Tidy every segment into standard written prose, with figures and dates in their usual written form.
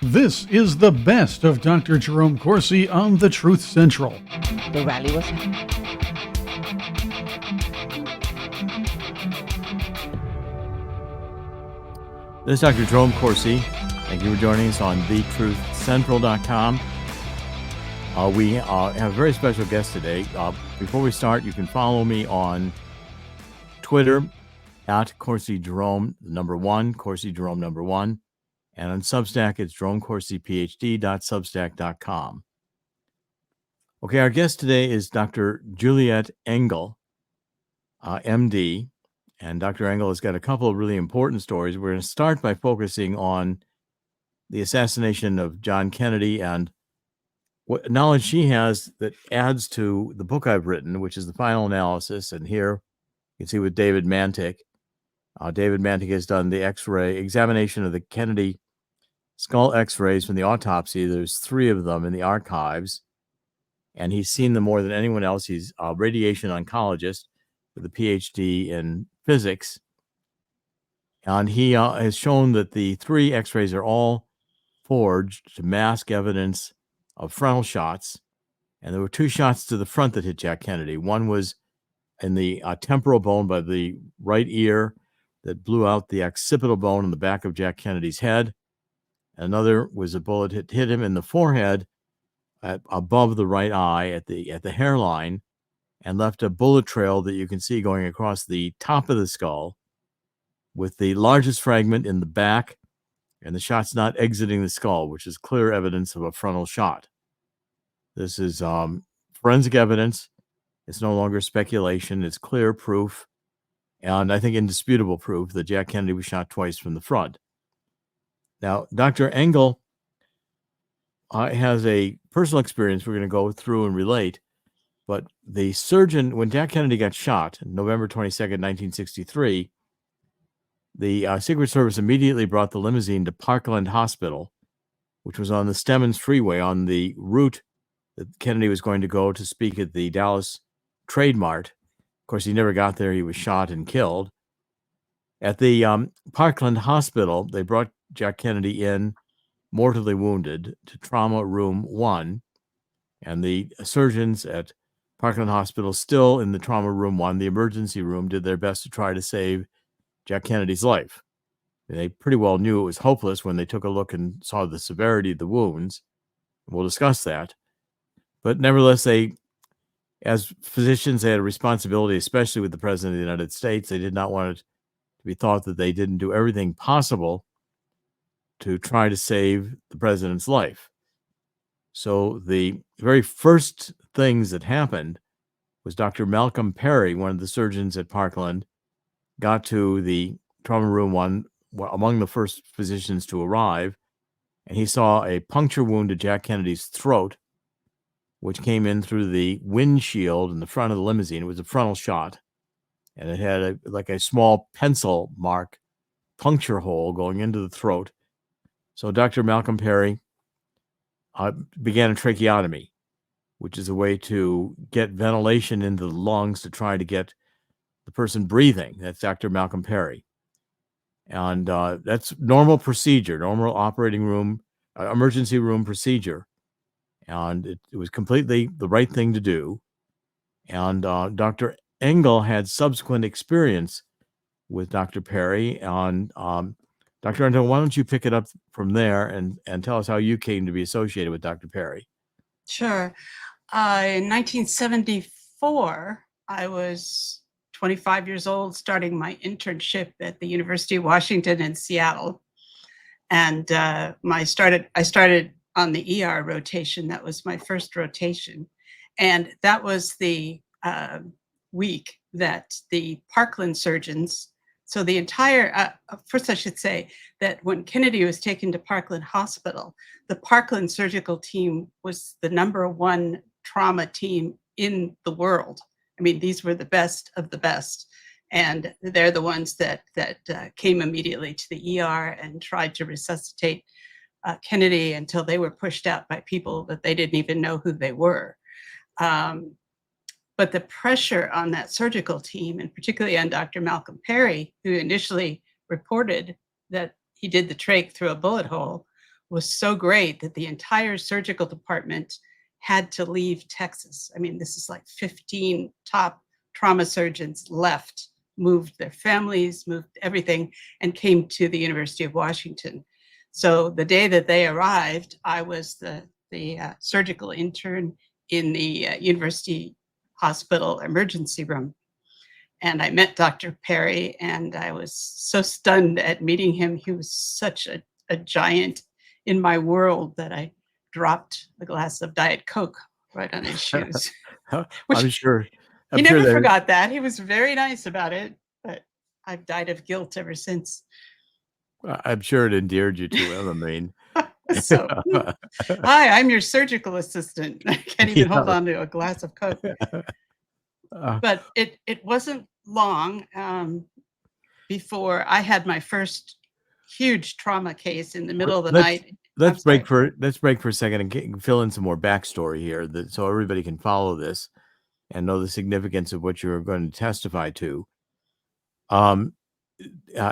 This is the best of Dr. Jerome Corsi on the Truth Central. The rally was. This is Dr. Jerome Corsi. Thank you for joining us on thetruthcentral.com. We have a very special guest today. Before we start, you can follow me on Twitter at Corsi Jerome, number one, Corsi Jerome, number one. And on Substack, it's jeromecorsiphd.substack.com. Okay, our guest today is Dr. Juliette Engel, MD. And Dr. Engel has got a couple of really important stories. We're going to start by focusing on the assassination of John Kennedy and what knowledge she has that adds to the book I've written, which is the final analysis. And here you can see with David Mantik. David Mantik has done the X-ray examination of the Kennedy skull X-rays from the autopsy. There's 3 of them in the archives, and he's seen them more than anyone else. He's a radiation oncologist with a PhD in physics, and he has shown that the 3 X-rays are all forged to mask evidence of frontal shots, and there were 2 shots to the front that hit Jack Kennedy. One was in the temporal bone by the right ear that blew out the occipital bone in the back of Jack Kennedy's head. Another was a bullet hit him in the forehead above the right eye at the hairline and left a bullet trail that you can see going across the top of the skull, with the largest fragment in the back and the shots not exiting the skull, which is clear evidence of a frontal shot. This is forensic evidence. It's no longer speculation. It's clear proof, and I think indisputable proof that Jack Kennedy was shot twice from the front. Now, Dr. Engel has a personal experience we're going to go through and relate, but the surgeon, when Jack Kennedy got shot, November 22nd, 1963, the Secret Service immediately brought the limousine to Parkland Hospital, which was on the Stemmons Freeway on the route that Kennedy was going to go to speak at the Dallas Trade Mart. Of course, he never got there. He was shot and killed. At the Parkland Hospital, they brought Jack Kennedy in, mortally wounded, to trauma room 1. And the surgeons at Parkland Hospital, still in the trauma room 1, the emergency room, did their best to try to save Jack Kennedy's life. They pretty well knew it was hopeless when they took a look and saw the severity of the wounds. We'll discuss that. But nevertheless, as physicians, they had a responsibility, especially with the President of the United States. They did not want it to be thought that they didn't do everything possible to try to save the president's life. So the very first things that happened was Dr. Malcom Perry, one of the surgeons at Parkland, got to the trauma room 1, among the first physicians to arrive, and he saw a puncture wound to Jack Kennedy's throat, which came in through the windshield in the front of the limousine. It was a frontal shot, and it had a small pencil mark puncture hole going into the throat. So Dr. Malcom Perry began a tracheotomy, which is a way to get ventilation into the lungs to try to get the person breathing. That's Dr. Malcom Perry. And that's normal procedure, normal operating room, emergency room procedure. And it was completely the right thing to do. And Dr. Engel had subsequent experience with Dr. Perry. And Dr. Engel, why don't you pick it up from there and tell us how you came to be associated with Dr. Perry? Sure. In 1974, I was 25 years old, starting my internship at the University of Washington in Seattle. And I started on the ER rotation. That was my first rotation. And that was the week that the Parkland surgeons, so the entire, first I should say that when Kennedy was taken to Parkland Hospital, the Parkland surgical team was the #1 trauma team in the world. I mean, these were the best of the best. And they're the ones that came immediately to the ER and tried to resuscitate Kennedy until they were pushed out by people that they didn't even know who they were. But the pressure on that surgical team, and particularly on Dr. Malcom Perry, who initially reported that he did the trach through a bullet hole, was so great that the entire surgical department had to leave Texas. I mean, this is like 15 top trauma surgeons left, moved their families, moved everything, and came to the University of Washington. So the day that they arrived, I was the surgical intern in the university hospital emergency room. And I met Dr. Perry, and I was so stunned at meeting him. He was such a giant in my world that I dropped the glass of Diet Coke right on his shoes. I'm sure. He never forgot that. He was very nice about it, but I've died of guilt ever since. I'm sure it endeared you to him. I mean, so, hi, I'm your surgical assistant. I can't even hold on to a glass of Coke. But it wasn't long before I had my first huge trauma case in the middle of the night. Let's break for a second and fill in some more backstory here, so everybody can follow this and know the significance of what you're going to testify to.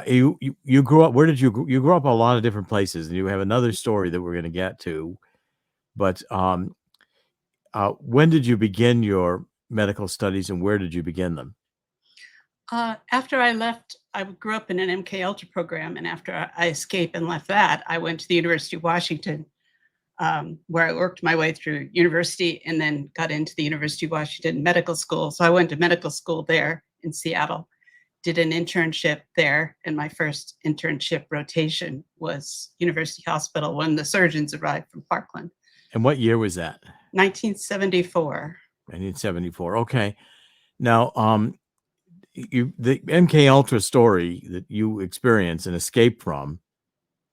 You grew up. Where did you grew up? A lot of different places, and you have another story that we're going to get to. But when did you begin your medical studies, and where did you begin them? After I left, I grew up in an MK Ultra program, and after I escaped and left that, I went to the University of Washington, where I worked my way through university and then got into the University of Washington Medical School. So I went to medical school there in Seattle, did an internship there, and my first internship rotation was University Hospital when the surgeons arrived from Parkland. And what year was that? 1974. 1974. Okay. Now, the MK Ultra story that you experienced and escaped from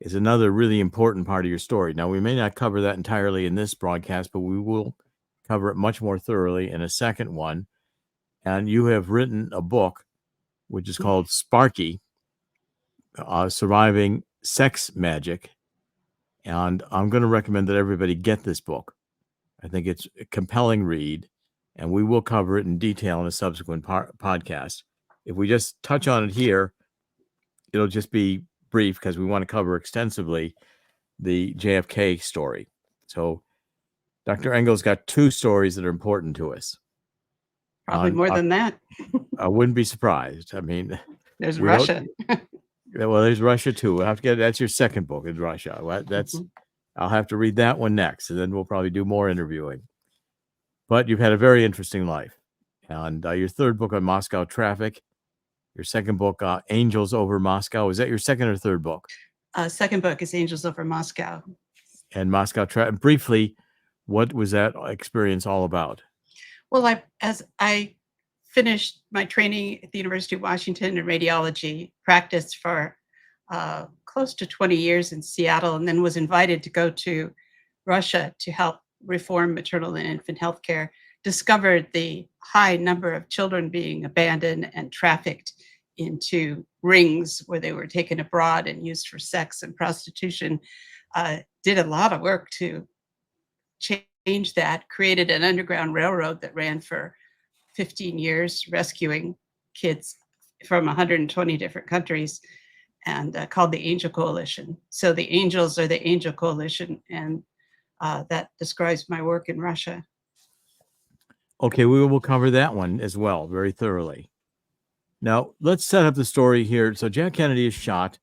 is another really important part of your story. Now, we may not cover that entirely in this broadcast, but we will cover it much more thoroughly in a second one. And you have written a book, which is called Sparky, Surviving Sex Magic. And I'm going to recommend that everybody get this book. I think it's a compelling read, and we will cover it in detail in a subsequent podcast. If we just touch on it here, it'll just be brief because we want to cover extensively the JFK story. So Dr. Engel's got two stories that are important to us. Probably more than that. I wouldn't be surprised. I mean, there's Russia. Well, there's Russia too. We'll have to get that's your second book is Russia. That's I'll have to read that one next, and then we'll probably do more interviewing. But you've had a very interesting life. And your third book on Moscow traffic, your second book, Angels Over Moscow. Is that your second or third book? Second book is Angels Over Moscow. And Moscow traffic. Briefly, what was that experience all about? Well, as I finished my training at the University of Washington in radiology, practiced for close to 20 years in Seattle, and then was invited to go to Russia to help reform maternal and infant health care, discovered the high number of children being abandoned and trafficked into rings where they were taken abroad and used for sex and prostitution, did a lot of work to change that, created an underground railroad that ran for 15 years, rescuing kids from 120 different countries, and called the Angel Coalition. So the Angels are the Angel Coalition, and that describes my work in Russia. Okay, we will cover that one as well very thoroughly. Now, let's set up the story here. So Jack Kennedy is shot,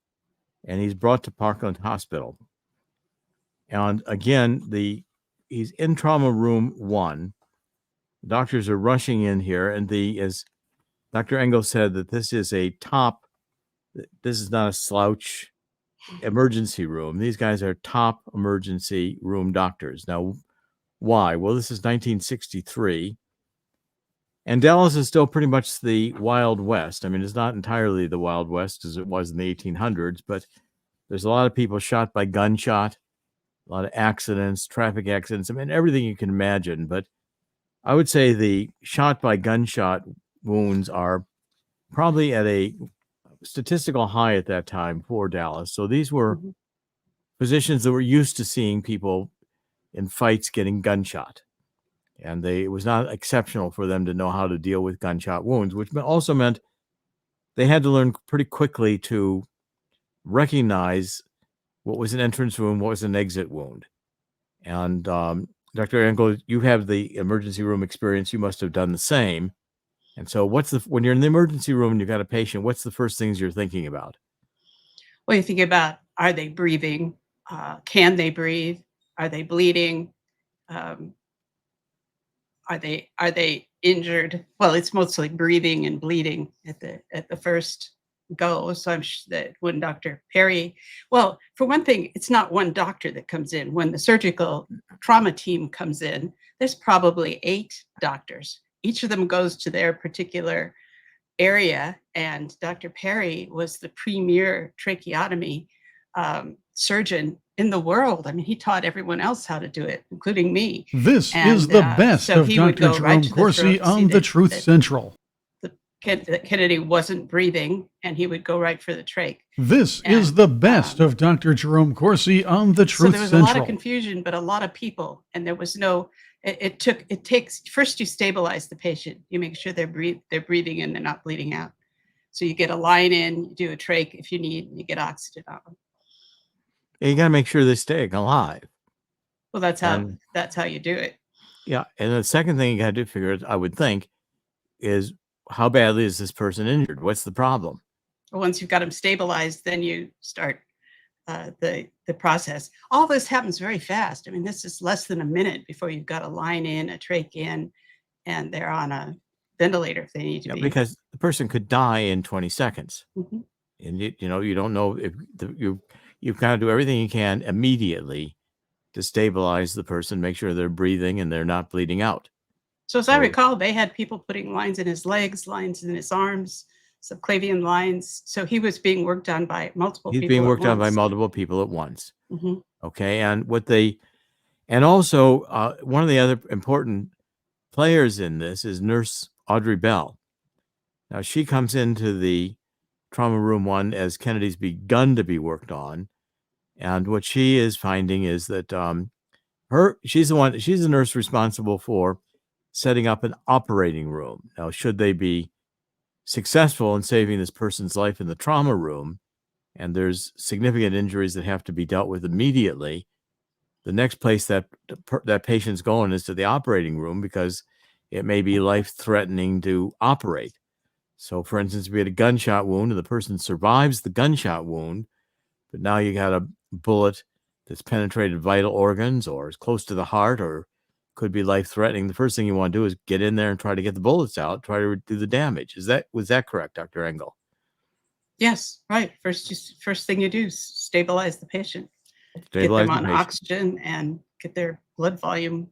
and he's brought to Parkland Hospital. And again, he's in trauma room 1. Doctors are rushing in here, and as Dr. Engel said, that this is not a slouch emergency room. These guys are top emergency room doctors. Now, why? Well, this is 1963, and Dallas is still pretty much the Wild West. I mean, it's not entirely the Wild West as it was in the 1800s, but there's a lot of people shot by gunshot, a lot of accidents, traffic accidents, I mean, everything you can imagine. But I would say the shot by gunshot wounds are probably at a statistical high at that time for Dallas. So these were physicians that were used to seeing people in fights getting gunshot. And it was not exceptional for them to know how to deal with gunshot wounds, which also meant they had to learn pretty quickly to recognize what was an entrance wound, what was an exit wound. And Dr. Engel, you have the emergency room experience. You must have done the same. And so when you're in the emergency room and you've got a patient, what's the first things you're thinking about? Well, you think about, are they breathing? Can they breathe? Are they bleeding? Are they injured? Well, it's mostly breathing and bleeding at the first go. So I'm sure that when Dr. Perry, well, for one thing, it's not one doctor that comes in. When the surgical trauma team comes in, there's probably 8 doctors. Each of them goes to their particular area, and Dr. Perry was the premier tracheotomy surgeon in the world. I mean, he taught everyone else how to do it, including me. This is the best so of he would Dr. go right Jerome to the Corsi throat, see on the that- Truth that Central. that Kennedy wasn't breathing, and he would go right for the trach. This is And, the best of Dr. Jerome Corsi on the So Truth there was a lot of Central. confusion, but a lot of people, and there was no. It takes first you stabilize the patient. You make sure they're breathing and they're not bleeding out. So you get a line in, you do a trach if you need, and you get oxygen on them. You got to make sure they're staying alive. Well, that's how you do it. Yeah. And the second thing you got to figure out, I would think, is how badly is this person injured? What's the problem? Once you've got them stabilized, then you start the process. All this happens very fast. I mean, this is less than a minute before you've got a line in, a trach in, and they're on a ventilator if they need to be. Because the person could die in 20 seconds. Mhm. And you don't know if you've got to do everything you can immediately to stabilize the person, make sure they're breathing and they're not bleeding out. So as I recall, they had people putting lines in his legs, lines in his arms, subclavian lines. So he was being worked on by multiple people. He's being worked on by once. multiple people at once. Mhm. Okay. And also one of the other important players in this is Nurse Audrey Bell. Now she comes into the trauma room 1 as Kennedy's begun to be worked on. And what she is finding is that she's the nurse responsible for setting up an operating room. Now, should they be successful in saving this person's life in the trauma room, and there's significant injuries that have to be dealt with immediately, the next place that patient's going is to the operating room because it may be life-threatening to operate. So, for instance, if we had a gunshot wound and the person survives the gunshot wound, but now you got a bullet that's penetrated vital organs or is close to the heart or could be life-threatening, the first thing you want to do is get in there and try to get the bullets out, try to do the damage. Was that correct, Dr. Engel? Yes, right. First thing you do is stabilize the patient. Stabilize get them the on patient. oxygen and get their blood volume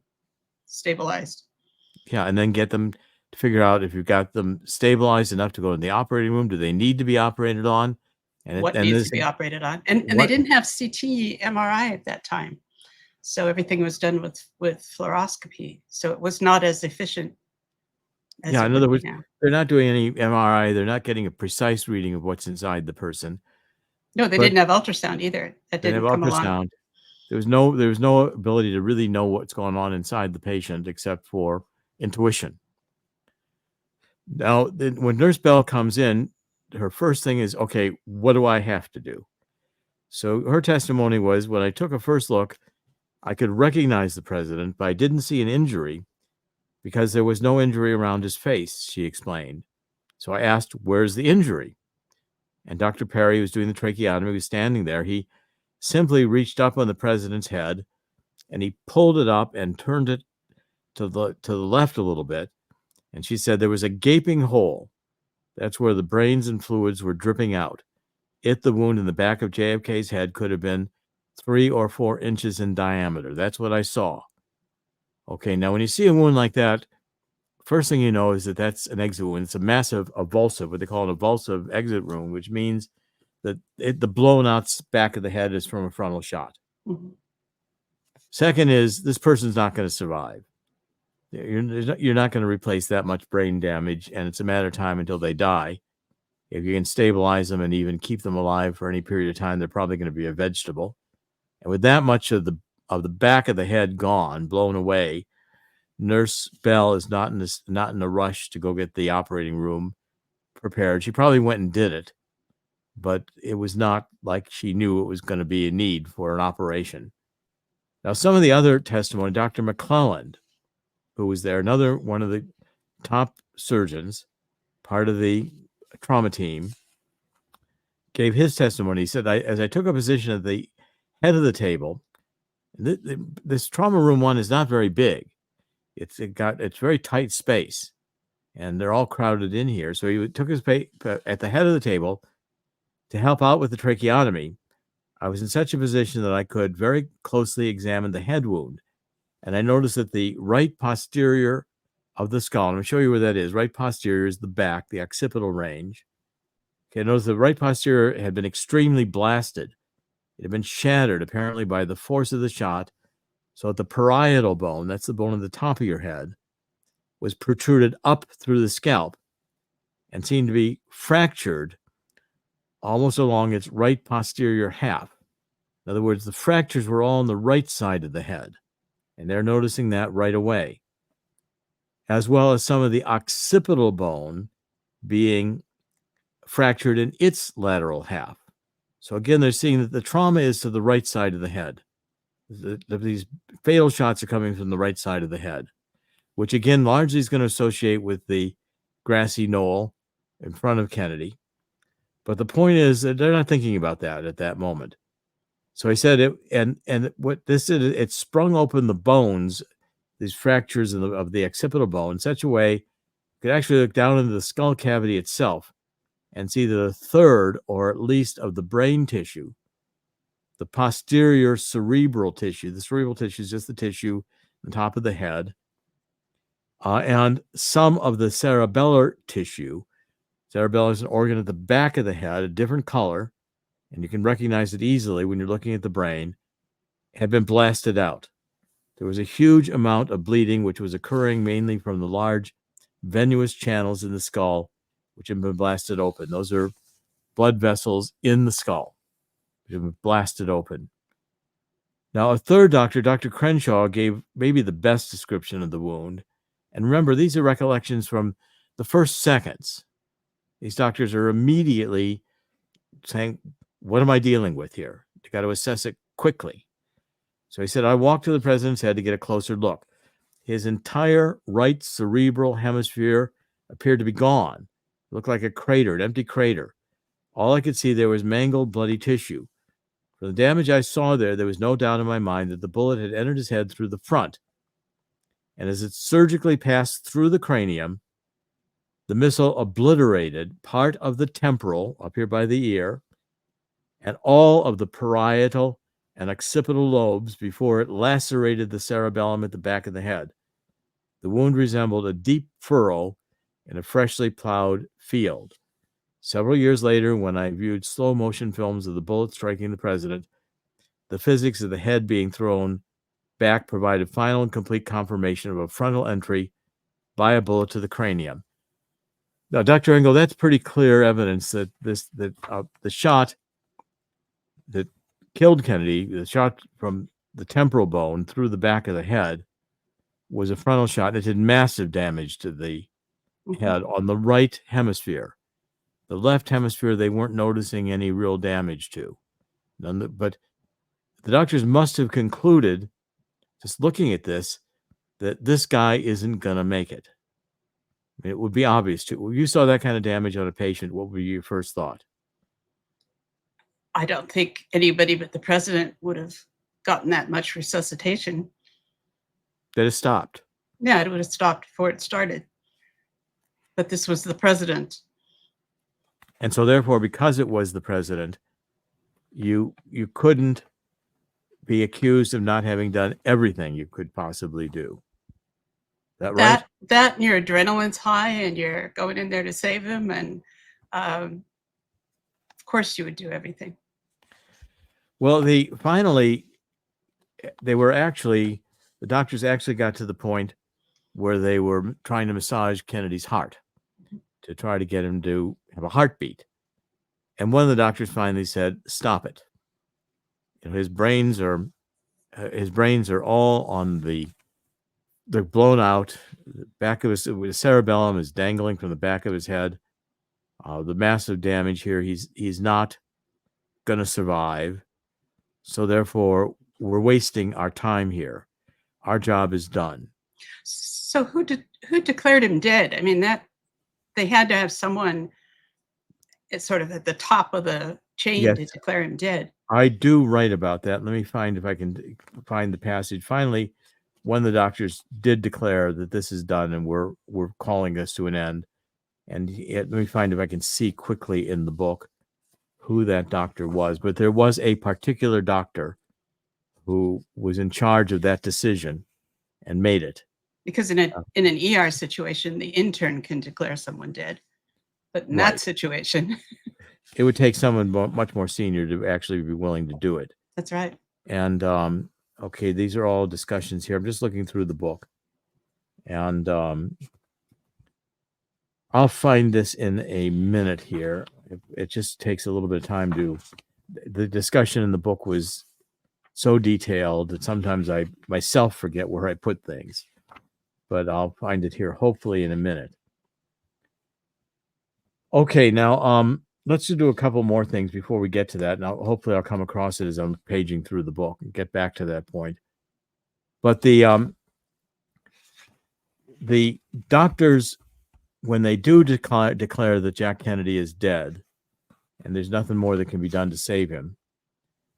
stabilized. Yeah, and then get them to figure out if you've got them stabilized enough to go in the operating room. Do they need to be operated on? And What needs to be operated on? And they didn't have CT, MRI at that time. So everything was done with fluoroscopy. So it was not as efficient as Yeah, it in would other be words, now. they're not doing any MRI. They're not getting a precise reading of what's inside the person. No, they But- didn't have ultrasound either. That They didn't have come along. ultrasound. There was no ability to really know what's going on inside the patient except for intuition. Now, when Nurse Bell comes in, her first thing is, okay, what do I have to do? So her testimony was, when I took a first look, I could recognize the president, but I didn't see an injury because there was no injury around his face, she explained. So I asked, where's the injury? And Dr. Perry, who was doing the tracheotomy, was standing there. He simply reached up on the president's head and he pulled it up and turned it to the left a little bit. And she said there was a gaping hole. That's where the brains and fluids were dripping out. The wound in the back of JFK's head could have been 3 or 4 inches in diameter. That's what I saw. Okay, now when you see a wound like that, first thing you know is that that's an exit wound. It's a massive avulsive, what they call an avulsive exit wound, which means that the blown out back of the head is from a frontal shot. Mhm. Second is this person's not going to survive. You're not going to replace that much brain damage, and it's a matter of time until they die. If you can stabilize them and even keep them alive for any period of time, they're probably going to be a vegetable. And with that much of the back of the head gone, blown away, Nurse Bell is not in a rush to go get the operating room prepared. She probably went and did it, but it was not like she knew it was going to be a need for an operation. Now, some of the other testimony, Dr. McClelland, who was there, another one of the top surgeons, part of the trauma team, gave his testimony. He said, as I took a position at the head of the table, this trauma room 1 is not very big. It's very tight space, and they're all crowded in here. So he took his at the head of the table to help out with the tracheotomy. I was in such a position that I could very closely examine the head wound, and I noticed that the right posterior of the skull, and I'll show you where that is. Right posterior is the back, the occipital range. Okay, notice the right posterior had been extremely blasted. It had been shattered, apparently, by the force of the shot. So that the parietal bone, that's the bone at the top of your head, was protruded up through the scalp and seemed to be fractured almost along its right posterior half. In other words, the fractures were all on the right side of the head, and they're noticing that right away, as well as some of the occipital bone being fractured in its lateral half. So again, they're seeing that the trauma is to the right side of the head. These fatal shots are coming from the right side of the head, which again largely is going to associate with the grassy knoll in front of Kennedy. But the point is that they're not thinking about that at that moment. So he said it, and what this did, it sprung open the bones, these fractures of the occipital bone, in such a way you could actually look down into the skull cavity itself and see that a third, or at least, of the brain tissue, the posterior cerebral tissue, the cerebral tissue is just the tissue on top of the head, and some of the cerebellar tissue. Cerebellum is an organ at the back of the head, a different color, and you can recognize it easily when you're looking at the brain, had been blasted out. There was a huge amount of bleeding, which was occurring mainly from the large venous channels in the skull, which had been blasted open. Those are blood vessels in the skull, which have been blasted open. Now, a third doctor, Dr. Crenshaw, gave maybe the best description of the wound. And remember, these are recollections from the first seconds. These doctors are immediately saying, what am I dealing with here? You got to assess it quickly. So he said, I walked to the president's head to get a closer look. His entire right cerebral hemisphere appeared to be gone. It looked like a crater, an empty crater. All I could see there was mangled, bloody tissue. From the damage I saw there was no doubt in my mind that the bullet had entered his head through the front. And as it surgically passed through the cranium, the missile obliterated part of the temporal, up here by the ear, and all of the parietal and occipital lobes before it lacerated the cerebellum at the back of the head. The wound resembled a deep furrow in a freshly plowed field. Several years later, when I viewed slow motion films of the bullet striking the president, the physics of the head being thrown back provided final and complete confirmation of a frontal entry by a bullet to the cranium. Now, Dr. Engel, that's pretty clear evidence that the shot that killed Kennedy, the shot from the temporal bone through the back of the head, was a frontal shot. It did massive damage to the head on the right hemisphere. The left hemisphere, they weren't noticing any real damage to. But the doctors must have concluded, just looking at this, that this guy isn't going to make it. It would be obvious too. When you saw that kind of damage on a patient, what would be your first thought? I don't think anybody but the president would have gotten that much resuscitation. That it stopped. Yeah, it would have stopped before it started. But this was the president. And so therefore, because it was the president, you couldn't be accused of not having done everything you could possibly do. That right? That and your adrenaline's high and you're going in there to save him. And of course you would do everything. Well, the doctors actually got to the point where they were trying to massage Kennedy's heart to try to get him to have a heartbeat. And one of the doctors finally said, stop it. You know, his brains are all on they're blown out. The back of his cerebellum is dangling from the back of his head. The massive damage here, he's not going to survive. So therefore, we're wasting our time here. Our job is done. So who declared him dead? I mean, that they had to have someone it's sort of at the top of the chain to declare him dead. I do write about that. Let me find if I can find the passage. Finally, when the doctors did declare that this is done and we're calling this to an end, and let me find if I can see quickly in the book who that doctor was. But there was a particular doctor who was in charge of that decision and made it. Because in an ER situation, the intern can declare someone dead. But in that situation, it would take someone much more senior to actually be willing to do it. That's right. And okay, these are all discussions here. I'm just looking through the book, and I'll find this in a minute here. It just takes a little bit of time to. The discussion in the book was so detailed that sometimes I myself forget where I put things, but I'll find it here hopefully in a minute. Okay, now let's just do a couple more things before we get to that. Now, hopefully I'll come across it as I'm paging through the book and get back to that point. But the doctors, when they do declare that Jack Kennedy is dead and there's nothing more that can be done to save him.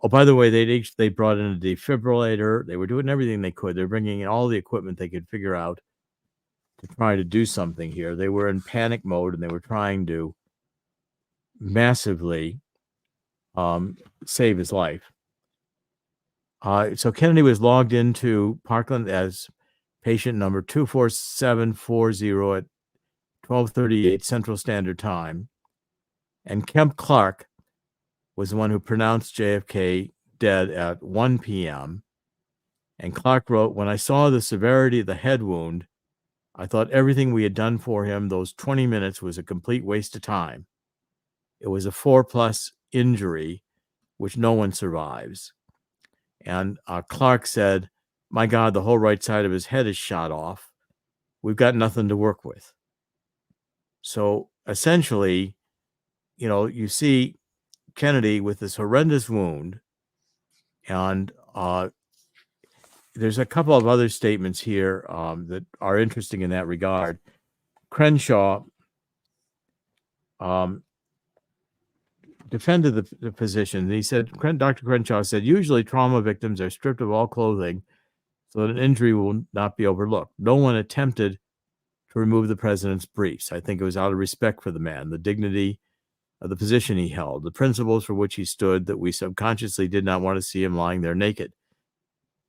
Oh, by the way, they brought in a defibrillator. They were doing everything they could. They're bringing in all the equipment they could figure out to try to do something here. They were in panic mode and they were trying to massively save his life. So Kennedy was logged into Parkland as patient number 24740 at 12:38 Central Standard Time. And Kemp Clark was the one who pronounced JFK dead at 1 p.m. And Clark wrote, "When I saw the severity of the head wound, I thought everything we had done for him those 20 minutes was a complete waste of time. It was a 4+ injury, which no one survives." And Clark said, "My God, the whole right side of his head is shot off. We've got nothing to work with." So essentially, you see Kennedy with this horrendous wound, and there's a couple of other statements here that are interesting in that regard. Crenshaw defended the position. He said, Dr. Crenshaw said, "Usually trauma victims are stripped of all clothing so that an injury will not be overlooked. No one attempted to remove the president's briefs. I think it was out of respect for the man, the dignity of the position he held, the principles for which he stood, that we subconsciously did not want to see him lying there naked.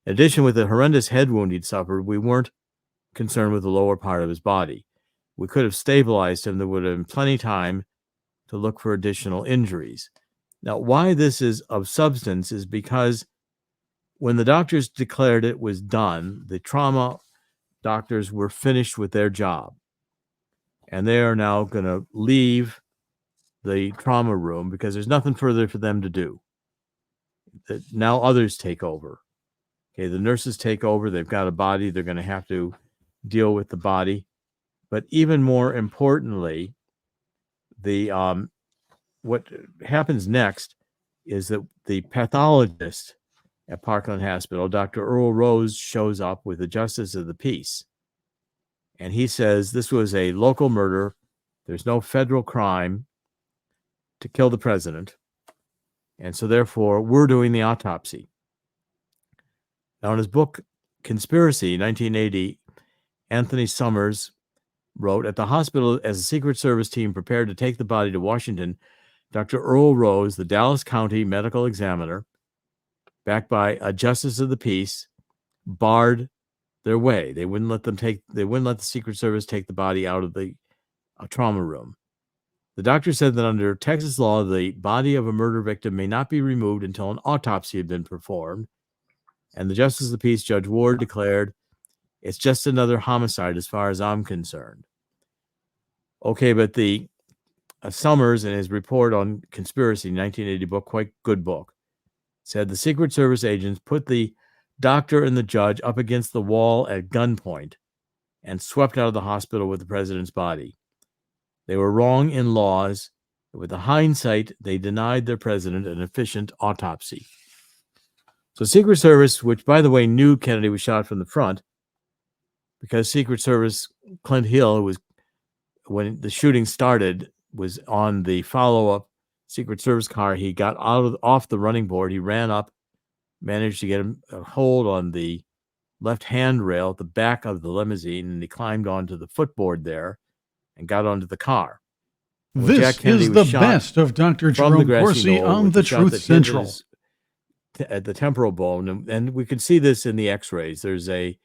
In addition, with the horrendous head wound he'd suffered, we weren't concerned with the lower part of his body. We could have stabilized him. There would have been plenty of time to look for additional injuries." Now, why this is of substance is because when the doctors declared it was done, the trauma doctors were finished with their job. And they are now going to leave the trauma room because there's nothing further for them to do. Now others take over. Okay, the nurses take over. They've got a body. They're going to have to deal with the body. But even more importantly, what happens next is that the pathologist at Parkland Hospital, Dr. Earl Rose, shows up with the justice of the peace. And he says this was a local murder. There's no federal crime to kill the president. And so therefore, we're doing the autopsy. Now, in his book, Conspiracy, 1980, Anthony Summers wrote, "At the hospital, as the Secret Service team prepared to take the body to Washington, Dr. Earl Rose, the Dallas County medical examiner, backed by a justice of the peace, barred their way. They wouldn't let the Secret Service take the body out of the trauma room. The doctor said that under Texas law, the body of a murder victim may not be removed until an autopsy had been performed. And the justice of the peace, Judge Ward, declared, it's just another homicide as far as I'm concerned." Okay, but the Summers, in his report on Conspiracy, 1980 book, quite good book, said the Secret Service agents put the doctor and the judge up against the wall at gunpoint and swept out of the hospital with the president's body. They were wrong in laws. With the hindsight, they denied their president an efficient autopsy. So Secret Service, which, by the way, knew Kennedy was shot from the front, because Secret Service, Clint Hill, who was, when the shooting started, was on the follow-up Secret Service car. He got off the running board. He ran up, managed to get a hold on the left handrail at the back of the limousine, and he climbed onto the footboard there and got onto the car. And when Jack This Kennedy is was the shot best of Dr. from the Jerome grassy Corsi knoll on with the shot Truth that hit Central. at the temporal bone, and we can see this in the x-rays. There's a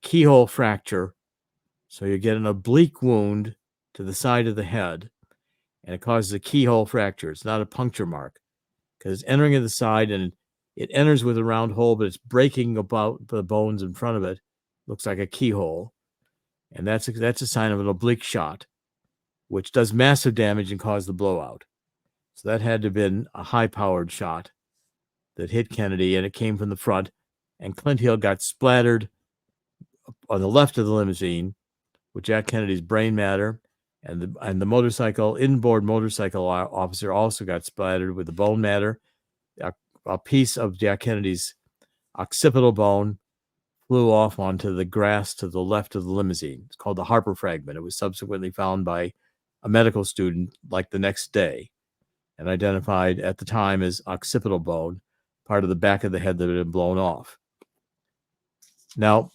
keyhole fracture, so you get an oblique wound to the side of the head, and it causes a keyhole fracture. It's not a puncture mark, because it's entering at the side, and it enters with a round hole, but it's breaking about the bones in front of it. Looks like a keyhole, and that's a sign of an oblique shot, which does massive damage and caused the blowout. So that had to have been a high-powered shot that hit Kennedy, and it came from the front, and Clint Hill got splattered on the left of the limousine with Jack Kennedy's brain matter, and the motorcycle, inboard motorcycle officer also got splattered with the bone matter. A piece of Jack Kennedy's occipital bone flew off onto the grass to the left of the limousine. It's called the Harper fragment. It was subsequently found by a medical student like the next day and identified at the time as occipital bone, part of the back of the head that had been blown off. Now,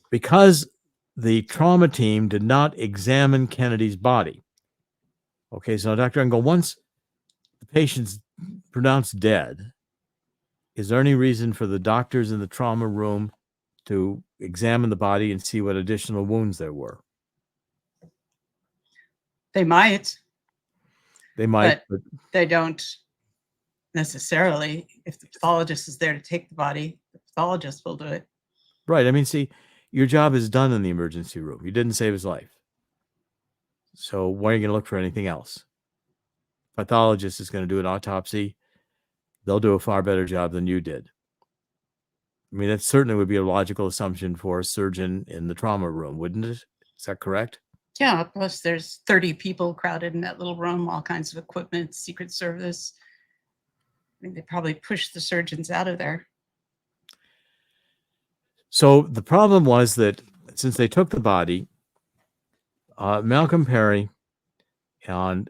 because the trauma team did not examine Kennedy's body, okay, so Dr. Engel, once the patient's pronounced dead, is there any reason for the doctors in the trauma room to examine the body and see what additional wounds there were? They might, but they don't necessarily. If the pathologist is there to take the body, the pathologist will do it. Right. I mean, see, your job is done in the emergency room. You didn't save his life. So why are you going to look for anything else? Pathologist is going to do an autopsy. They'll do a far better job than you did. I mean, that certainly would be a logical assumption for a surgeon in the trauma room, wouldn't it? Is that correct? Yeah, plus there's 30 people crowded in that little room, all kinds of equipment, Secret Service. I think they probably pushed the surgeons out of there. So the problem was that since they took the body, Malcolm Perry and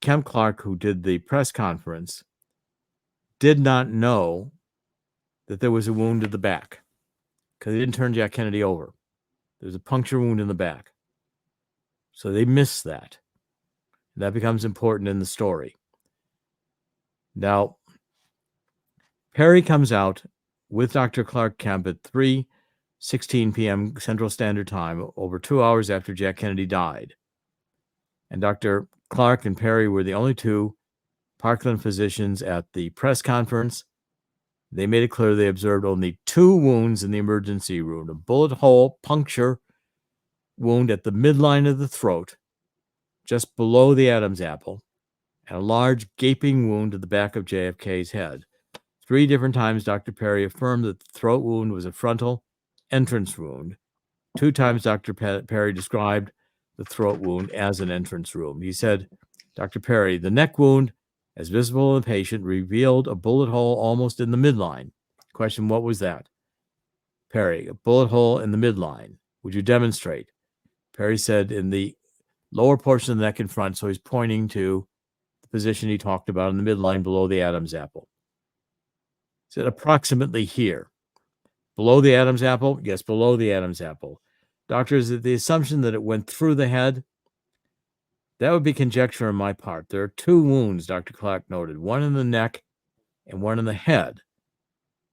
Kemp Clark, who did the press conference, did not know that there was a wound to the back because they didn't turn Jack Kennedy over. There's a puncture wound in the back. So they missed that. That becomes important in the story. Now, Perry comes out with Dr. Clark Kemp at 3:16 p.m. Central Standard Time, over 2 hours after Jack Kennedy died. And Dr. Clark and Perry were the only two Parkland physicians at the press conference. They made it clear they observed only 2 wounds in the emergency room: a bullet hole puncture wound at the midline of the throat, just below the Adam's apple, and a large gaping wound to the back of JFK's head. 3 different times, Dr. Perry affirmed that the throat wound was a frontal entrance wound. 2 times, Dr. Perry described the throat wound as an entrance wound. He said, Dr. Perry, the neck wound, as visible in the patient, revealed a bullet hole almost in the midline. Question, what was that? Perry, a bullet hole in the midline. Would you demonstrate? Perry said, in the lower portion of the neck in front, so he's pointing to the position he talked about in the midline below the Adam's apple. He said, approximately here. Below the Adam's apple? Yes, below the Adam's apple. Doctors, the assumption that it went through the head, that would be conjecture on my part. There are 2 wounds, Dr. Clark noted, one in the neck and one in the head.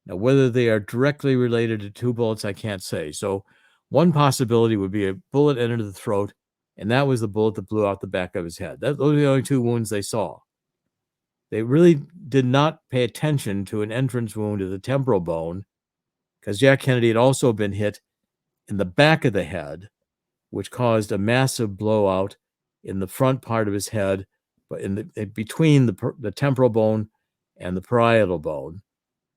Now, whether they are directly related to 2 bullets, I can't say. So one possibility would be a bullet entered the throat, and that was the bullet that blew out the back of his head. Those are the only 2 wounds they saw. They really did not pay attention to an entrance wound to the temporal bone, because Jack Kennedy had also been hit in the back of the head, which caused a massive blowout in the front part of his head, but between the temporal bone and the parietal bone.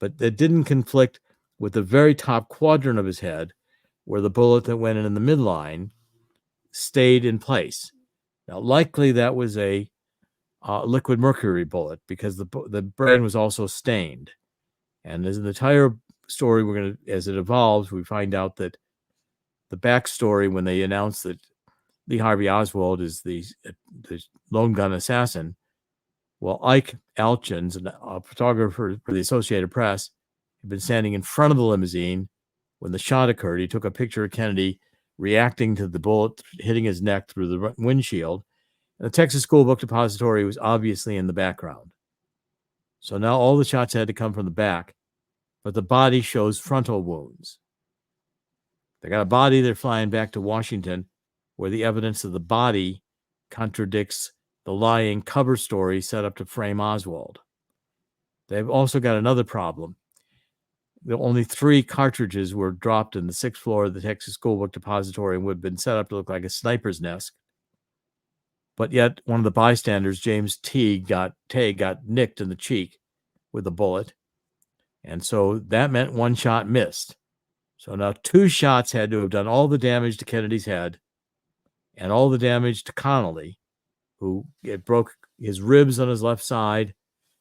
But that didn't conflict with the very top quadrant of his head, where the bullet that went in the midline stayed in place. Now, likely that was a liquid mercury bullet because the brain was also stained. And as the entire story, as it evolves, we find out that the backstory when they announced that Lee Harvey Oswald is the lone gun assassin, well, Ike Alchins, a photographer for the Associated Press, had been standing in front of the limousine when the shot occurred. He took a picture of Kennedy reacting to the bullet hitting his neck through the windshield. And the Texas School Book Depository was obviously in the background. So now all the shots had to come from the back, but the body shows frontal wounds. They got a body, they're flying back to Washington, where the evidence of the body contradicts the lying cover story set up to frame Oswald. They've also got another problem. Only 3 cartridges were dropped in the 6th floor of the Texas School Book Depository and would have been set up to look like a sniper's nest. But yet, one of the bystanders, James Tay, got nicked in the cheek with a bullet. And so that meant 1 shot missed. So now 2 shots had to have done all the damage to Kennedy's head and all the damage to Connolly, who it broke his ribs on his left side.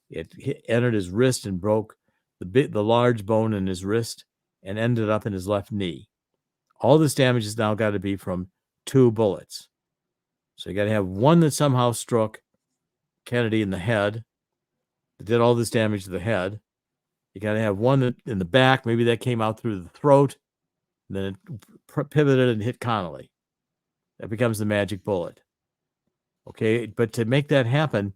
It entered his wrist and broke the large bone in his wrist and ended up in his left knee. All this damage has now got to be from 2 bullets. So you got to have one that somehow struck Kennedy in the head, that did all this damage to the head. You got to have one that in the back, maybe that came out through the throat, and then it pivoted and hit Connolly. That becomes the magic bullet. Okay, but to make that happen,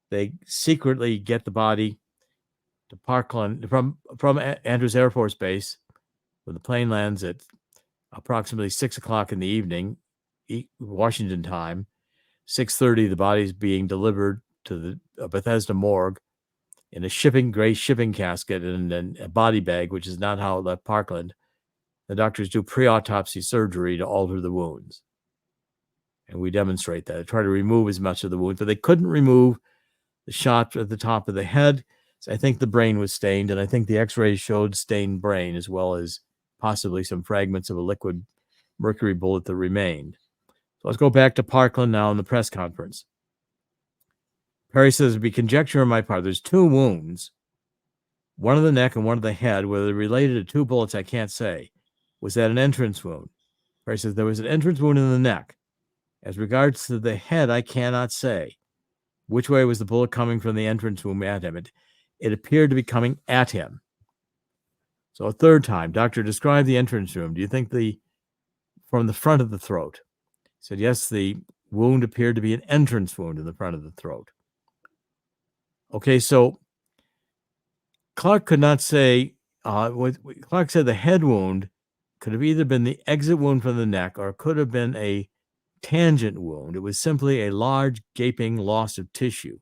they secretly get the body to Parkland from Andrews Air Force Base, where the plane lands at approximately 6 o'clock in the evening, Washington time. 6:30, the body's being delivered to the Bethesda morgue in a gray shipping casket and a body bag, which is not how it left Parkland. The doctors do pre-autopsy surgery to alter the wounds. And we demonstrate that. They try to remove as much of the wound, but they couldn't remove the shot at the top of the head. So I think the brain was stained, and I think the x-rays showed stained brain as well as possibly some fragments of a liquid mercury bullet that remained. So let's go back to Parkland now in the press conference. Perry says, it'd be conjecture on my part. There's 2 wounds, one of the neck and one of the head. Whether they're related to 2 bullets, I can't say. Was that an entrance wound? Perry says, there was an entrance wound in the neck. As regards to the head, I cannot say. Which way was the bullet coming from the entrance wound at him? It appeared to be coming at him. So a 3rd time, doctor, describe the entrance wound. Do you think from the front of the throat? He said, yes, the wound appeared to be an entrance wound in the front of the throat. Okay, so Clark could not say, Clark said the head wound could have either been the exit wound from the neck or it could have been a tangent wound. It was simply a large gaping loss of tissue.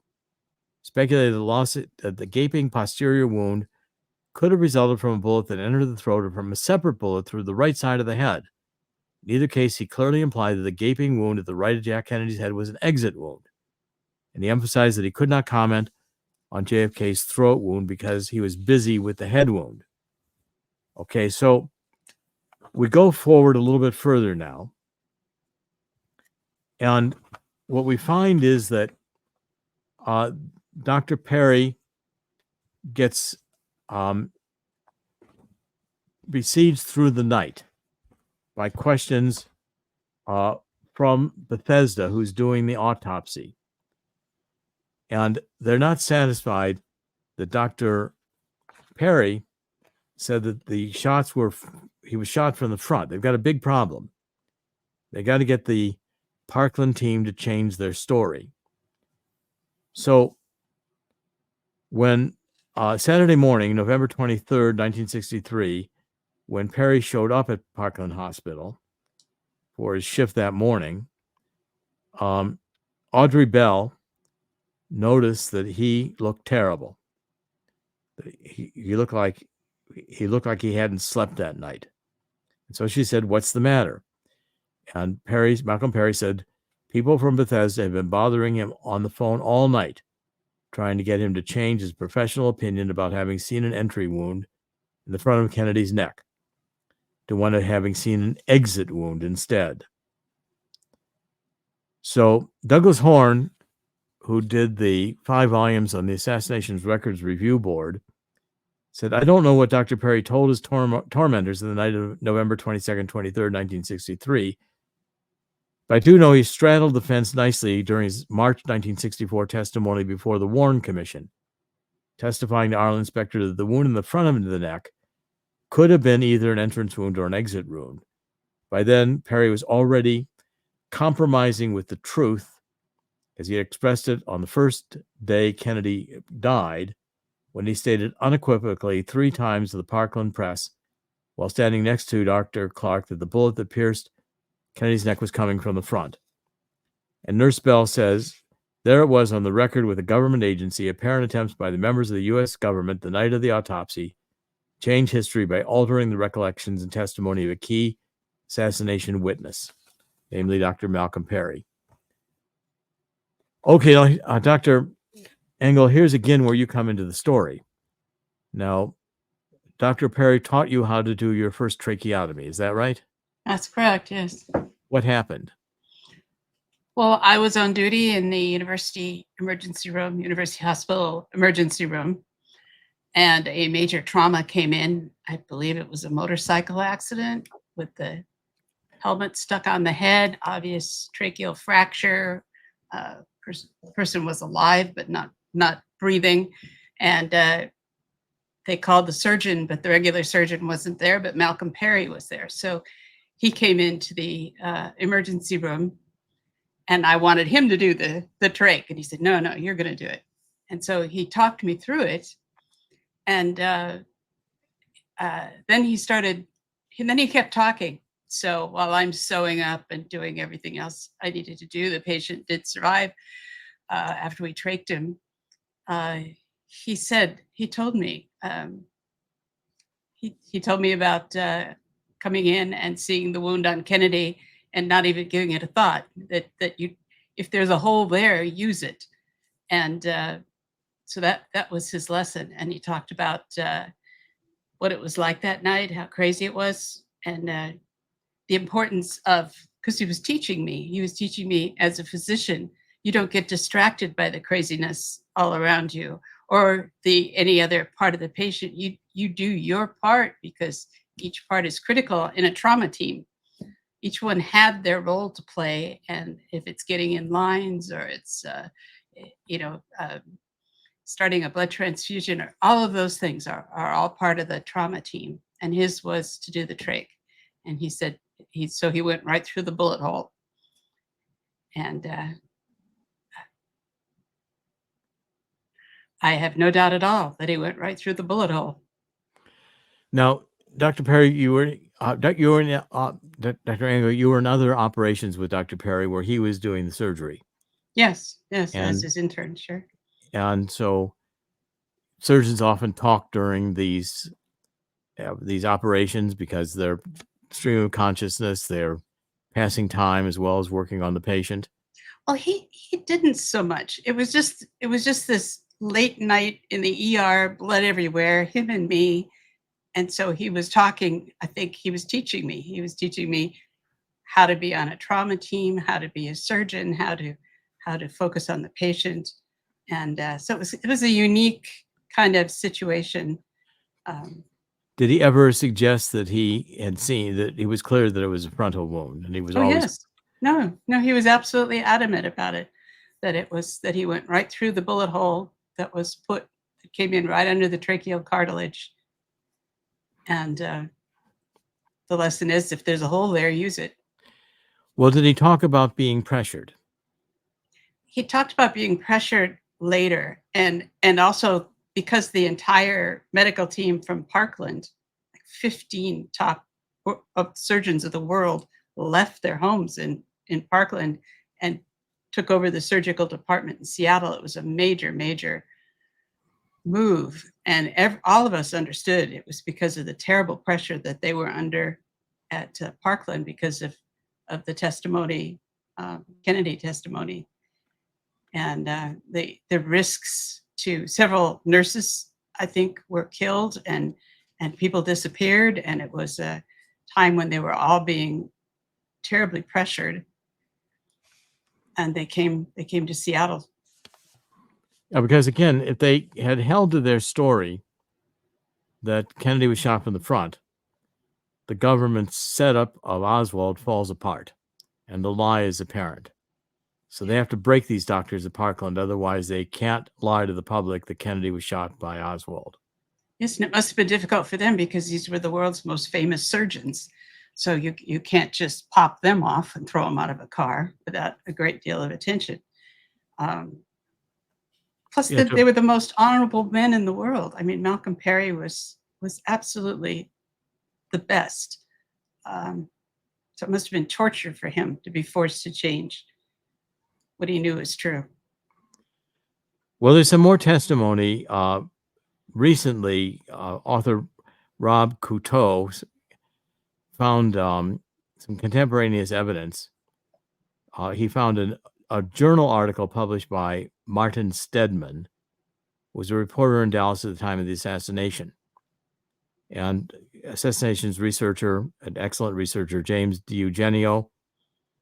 Speculated the gaping posterior wound could have resulted from a bullet that entered the throat or from a separate bullet through the right side of the head. In either case, he clearly implied that the gaping wound at the right of Jack Kennedy's head was an exit wound. And he emphasized that he could not comment on JFK's throat wound because he was busy with the head wound. Okay, so we go forward a little bit further now. And what we find is that Dr. Perry gets besieged through the night by questions from Bethesda, who's doing the autopsy. And they're not satisfied that Dr. Perry said that he was shot from the front. They've got a big problem. They got to get the Parkland team to change their story. So when Saturday morning, November 23rd, 1963, when Perry showed up at Parkland Hospital for his shift that morning, Audrey Bell noticed that he looked terrible. He looked like he hadn't slept that night. And so she said, "What's the matter?" And Malcolm Perry said, "People from Bethesda have been bothering him on the phone all night, trying to get him to change his professional opinion about having seen an entry wound in the front of Kennedy's neck to one of having seen an exit wound instead." So Douglas Horne, who did the 5 volumes on the Assassinations Records Review Board, said, I don't know what Dr. Perry told his tormentors in the night of November 22nd, 23rd, 1963, but I do know he straddled the fence nicely during his March 1964 testimony before the Warren Commission, testifying to Arlen Specter that the wound in the front of the neck could have been either an entrance wound or an exit wound. By then, Perry was already compromising with the truth, as he had expressed it on the first day Kennedy died, when he stated unequivocally 3 times to the Parkland press, while standing next to Dr. Clark, that the bullet that pierced Kennedy's neck was coming from the front. And Nurse Bell says, there it was on the record with a government agency, apparent attempts by the members of the U.S. government the night of the autopsy, change history by altering the recollections and testimony of a key assassination witness, namely Dr. Malcom Perry. Okay, Dr. Engel, here's again where you come into the story. Now, Dr. Perry taught you how to do your first tracheotomy, is that right? That's correct, yes. What happened? Well, I was on duty in the university emergency room, university hospital emergency room, and a major trauma came in. I believe it was a motorcycle accident with the helmet stuck on the head, obvious tracheal fracture. Person was alive, but not breathing. And they called the surgeon, but the regular surgeon wasn't there, but Malcom Perry was there. So he came into the emergency room, and I wanted him to do the trach. And he said, no, you're going to do it. And so he talked me through it. And then he kept talking. So while I'm sewing up and doing everything else I needed to do, the patient did survive after we trached him. He told me about coming in and seeing the wound on Kennedy and not even giving it a thought, that you, if there's a hole there, use it. And so that was his lesson. And he talked about what it was like that night, how crazy it was, and the importance of, because he was teaching me as a physician, you don't get distracted by the craziness all around you or any other part of the patient. You do your part, because each part is critical in a trauma team. Each one had their role to play, and if it's getting in lines or it's starting a blood transfusion, or all of those things are all part of the trauma team. And his was to do the trach. And he said he went right through the bullet hole. And I have no doubt at all that he went right through the bullet hole. Now, Dr. Perry, you were Dr. Engel, you were in other operations with Dr. Perry where he was doing the surgery. Yes, as his intern, sure. And so surgeons often talk during these operations because they're stream of consciousness, they're passing time as well as working on the patient. Well, he didn't so much. It was just this late night in the ER, blood everywhere, him and me. And so he was talking, I think he was teaching me how to be on a trauma team, how to be a surgeon, how to focus on the patient. And so it was a unique kind of situation. Did he ever suggest that he had seen, that he was clear that it was a frontal wound, and he was always... Yes. No, he was absolutely adamant about it, that he went right through the bullet hole that came in right under the tracheal cartilage. And the lesson is, if there's a hole there, use it. Well, did he talk about being pressured? He talked about being pressured later, and also because the entire medical team from Parkland, like 15 top surgeons of the world, left their homes in Parkland and took over the surgical department in Seattle. It was a major, major move. And all of us understood it was because of the terrible pressure that they were under at Parkland because of the testimony, Kennedy testimony. And the risks to several nurses, I think, were killed and people disappeared. And it was a time when they were all being terribly pressured. and they came to Seattle. Because again, if they had held to their story that Kennedy was shot from the front, the government's setup of Oswald falls apart, and the lie is apparent. So they have to break these doctors at Parkland, otherwise they can't lie to the public that Kennedy was shot by Oswald. Yes, and it must have been difficult for them because these were the world's most famous surgeons. So you can't just pop them off and throw them out of a car without a great deal of attention. Plus, they were the most honorable men in the world. I mean, Malcolm Perry was absolutely the best. So it must have been torture for him to be forced to change what he knew was true. Well, there's some more testimony. Recently, author Rob Couteau found some contemporaneous evidence. He found a journal article published by Martin Stedman, who was a reporter in Dallas at the time of the assassination. And assassinations researcher, an excellent researcher, James DiEugenio,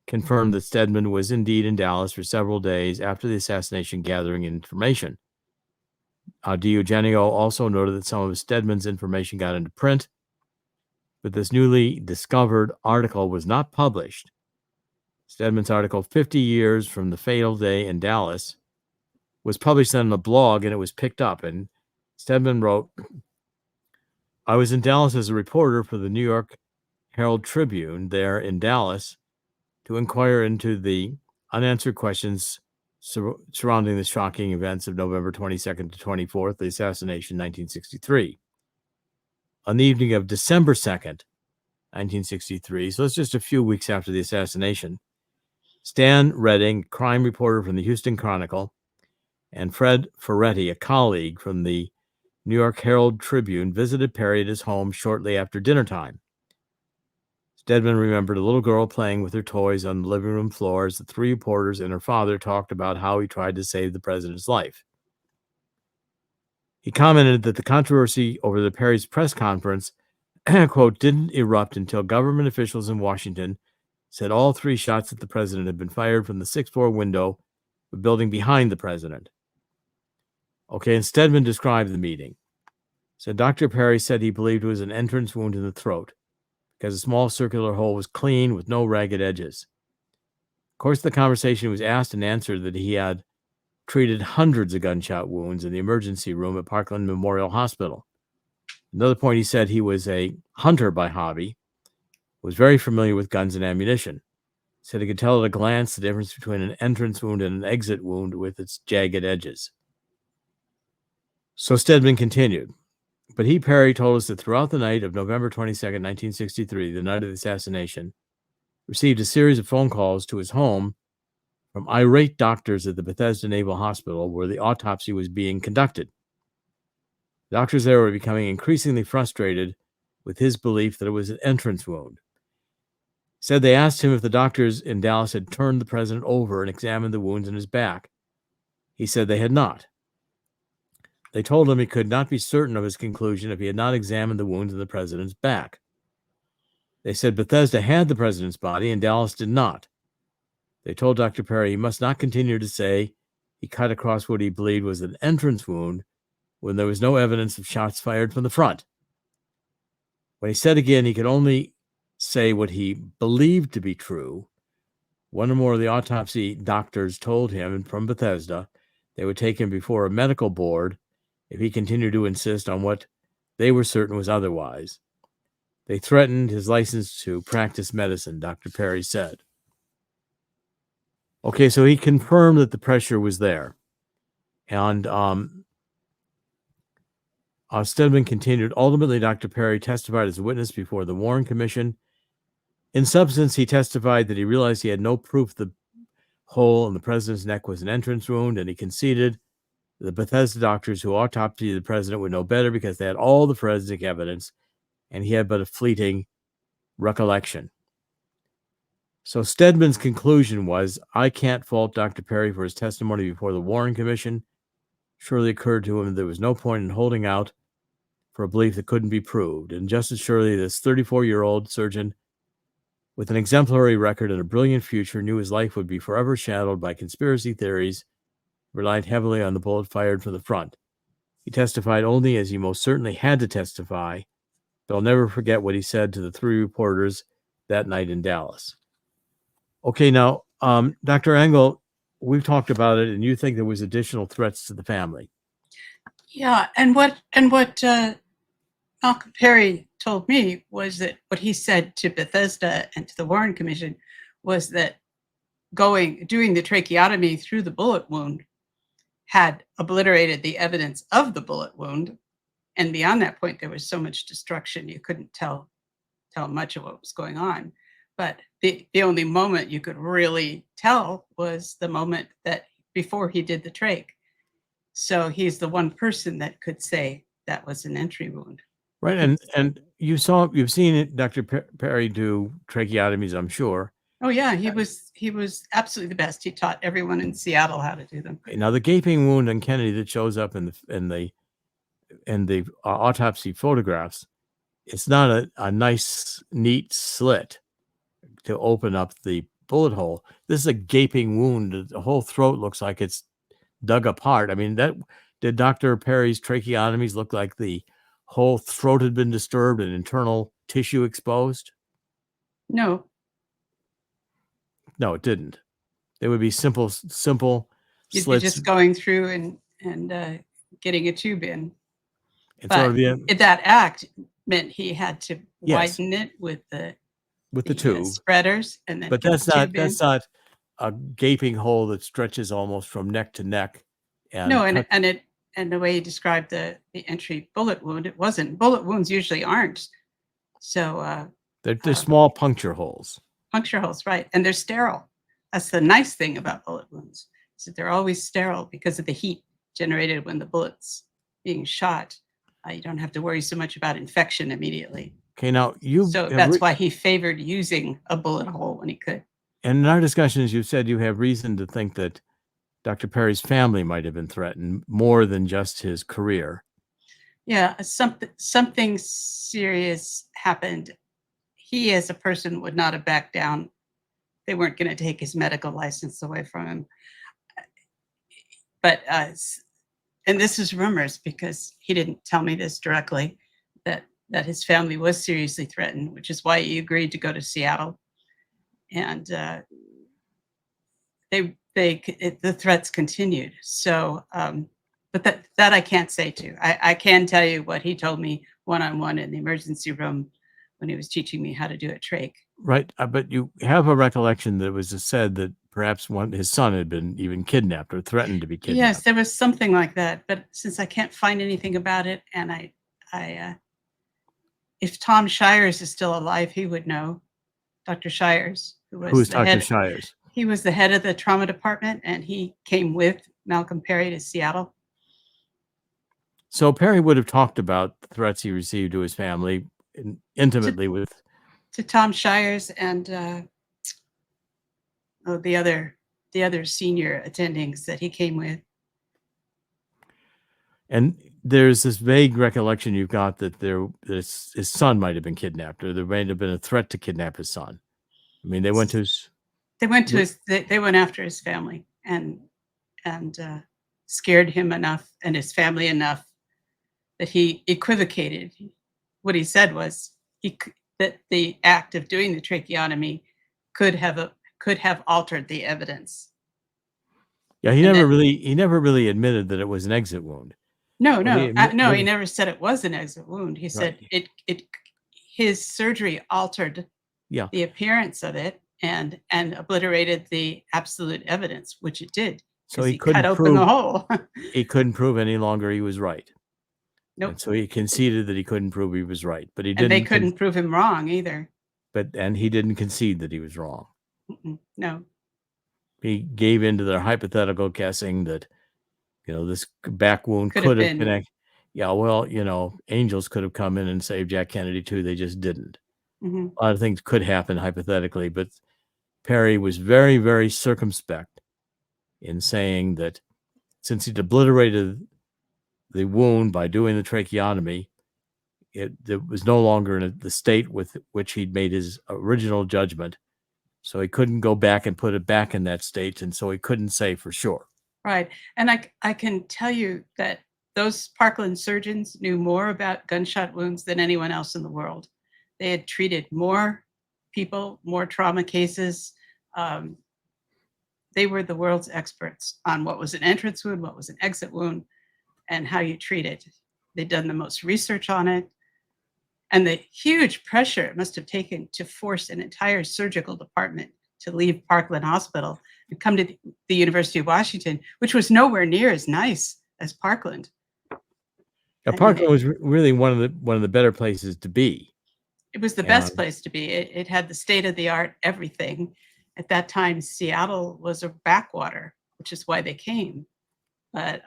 confirmed that Stedman was indeed in Dallas for several days after the assassination, gathering information. DiEugenio also noted that some of Stedman's information got into print, but this newly discovered article was not published. Stedman's article, 50 Years from the Fatal Day in Dallas, was published on a blog, and it was picked up. And Stedman wrote, "I was in Dallas as a reporter for the New York Herald Tribune there in Dallas to inquire into the unanswered questions surrounding the shocking events of November 22nd to 24th, the assassination, 1963. On the evening of December 2nd, 1963, so it's just a few weeks after the assassination, Stan Redding, crime reporter from the Houston Chronicle, and Fred Ferretti, a colleague from the New York Herald Tribune, visited Perry at his home shortly after dinner time. Stedman remembered a little girl playing with her toys on the living room floor as the three reporters and her father talked about how he tried to save the president's life. He commented that the controversy over the Perry's press conference, quote, didn't erupt until government officials in Washington said all three shots at the president had been fired from the sixth-floor window of the building behind the president. Okay, and Stedman described the meeting. So Dr. Perry said he believed it was an entrance wound in the throat because a small circular hole was clean with no ragged edges. Of course, the conversation was asked and answered that he had treated hundreds of gunshot wounds in the emergency room at Parkland Memorial Hospital. Another point, he said he was a hunter by hobby, was very familiar with guns and ammunition. He said he could tell at a glance the difference between an entrance wound and an exit wound with its jagged edges. So Stedman continued, but Perry told us that throughout the night of November 22nd, 1963, the night of the assassination, received a series of phone calls to his home from irate doctors at the Bethesda Naval Hospital where the autopsy was being conducted. Doctors there were becoming increasingly frustrated with his belief that it was an entrance wound. Said they asked him if the doctors in Dallas had turned the president over and examined the wounds in his back. He said they had not. They told him he could not be certain of his conclusion if he had not examined the wounds in the president's back. They said Bethesda had the president's body and Dallas did not. They told Dr. Perry he must not continue to say he cut across what he believed was an entrance wound when there was no evidence of shots fired from the front. When he said again he could only say what he believed to be true, one or more of the autopsy doctors told him from Bethesda they would take him before a medical board if he continued to insist on what they were certain was otherwise. They threatened his license to practice medicine, Dr. Perry said. Okay, so he confirmed that the pressure was there. And Stedman continued, ultimately, Dr. Perry testified as a witness before the Warren Commission. In substance, he testified that he realized he had no proof the hole in the president's neck was an entrance wound, and he conceded the Bethesda doctors who autopsied the president would know better because they had all the forensic evidence, and he had but a fleeting recollection. So Stedman's conclusion was, I can't fault Dr. Perry for his testimony before the Warren Commission. Surely occurred to him that there was no point in holding out for a belief that couldn't be proved. And just as surely this 34-year-old surgeon with an exemplary record and a brilliant future, knew his life would be forever shadowed by conspiracy theories, relied heavily on the bullet fired from the front. He testified only as he most certainly had to testify, but I'll never forget what he said to the 3 reporters that night in Dallas. Okay, now, Dr. Engel, we've talked about it, and you think there was additional threats to the family. Yeah, and what Malcolm Perry told me was that what he said to Bethesda and to the Warren Commission was that doing the tracheotomy through the bullet wound had obliterated the evidence of the bullet wound, and beyond that point there was so much destruction you couldn't tell much of what was going on. But the only moment you could really tell was the moment that before he did the trach. So he's the one person that could say that was an entry wound. Right, and you've seen it, Dr. Perry do tracheotomies, I'm sure. Oh yeah, he was absolutely the best. He taught everyone in Seattle how to do them. Now the gaping wound on Kennedy that shows up in the autopsy photographs, it's not a nice, neat slit to open up the bullet hole. This is a gaping wound. The whole throat looks like it's dug apart. I mean, did Dr. Perry's tracheotomies look like the whole throat had been disturbed and internal tissue exposed? No, it didn't. They would be simple you'd slits. be just going through and getting a tube in. And But sort of that act meant he had to Yes. widen it with the tube. spreaders, and then But get that's the tube in. not a gaping hole that stretches almost from neck to neck. No, and the way he described the entry bullet wound, it wasn't. Bullet wounds usually aren't. So They're small puncture holes. puncture holes, right? And they're sterile. That's the nice thing about bullet wounds, is that they're always sterile because of the heat generated when the bullet's being shot. You don't have to worry so much about infection immediately. Okay, now So that's why he favored using a bullet hole when he could. And in our discussions, you said you have reason to think that Dr. Perry's family might have been threatened more than just his career. Yeah, something serious happened. He, as a person, would not have backed down. They weren't going to take his medical license away from him. But and this is rumors because he didn't tell me this directly, that his family was seriously threatened, which is why he agreed to go to Seattle. And the threats continued. So, but that I can't say to. I can tell you what he told me one-on-one in the emergency room when he was teaching me how to do a trach. Right, but you have a recollection that it was said that perhaps his son had been even kidnapped or threatened to be kidnapped. Yes, there was something like that. But since I can't find anything about it, and I if Tom Shires is still alive, he would know. Dr. Shires, Who's Dr. Shires? He was the head of the trauma department, and he came with Malcolm Perry to Seattle. So Perry would have talked about the threats he received to his family intimately to Tom Shires and the other senior attendings that he came with. And there's this vague recollection you've got that his son might have been kidnapped, or there might have been a threat to kidnap his son. I mean, they went after his family and scared him enough and his family enough that he equivocated. What he said was that the act of doing the tracheotomy could have altered the evidence. Yeah, he never really admitted that it was an exit wound. No, he never said it was an exit wound. He said his surgery altered the appearance of it and obliterated the absolute evidence, which it did. So he cut open the hole. He couldn't prove any longer he was right. Nope. And so he conceded that he couldn't prove he was right, but he didn't. And they couldn't prove him wrong either. And he didn't concede that he was wrong. No. He gave in to their hypothetical guessing that, this back wound could have connected. Yeah, well, angels could have come in and saved Jack Kennedy too. They just didn't. Mm-hmm. A lot of things could happen hypothetically, but Perry was very, very circumspect in saying that since he'd obliterated the wound by doing the tracheotomy, it was no longer in the state with which he'd made his original judgment. So he couldn't go back and put it back in that state. And so he couldn't say for sure. Right. And I can tell you that those Parkland surgeons knew more about gunshot wounds than anyone else in the world. They had treated more people, more trauma cases. They were the world's experts on what was an entrance wound, what was an exit wound, and how you treat it. They'd done the most research on it. And the huge pressure it must have taken to force an entire surgical department to leave Parkland Hospital and come to the University of Washington, which was nowhere near as nice as Parkland. Now, Parkland was really one of the better places to be. It was the best place to be. It had the state-of-the-art everything. At that time, Seattle was a backwater, which is why they came. But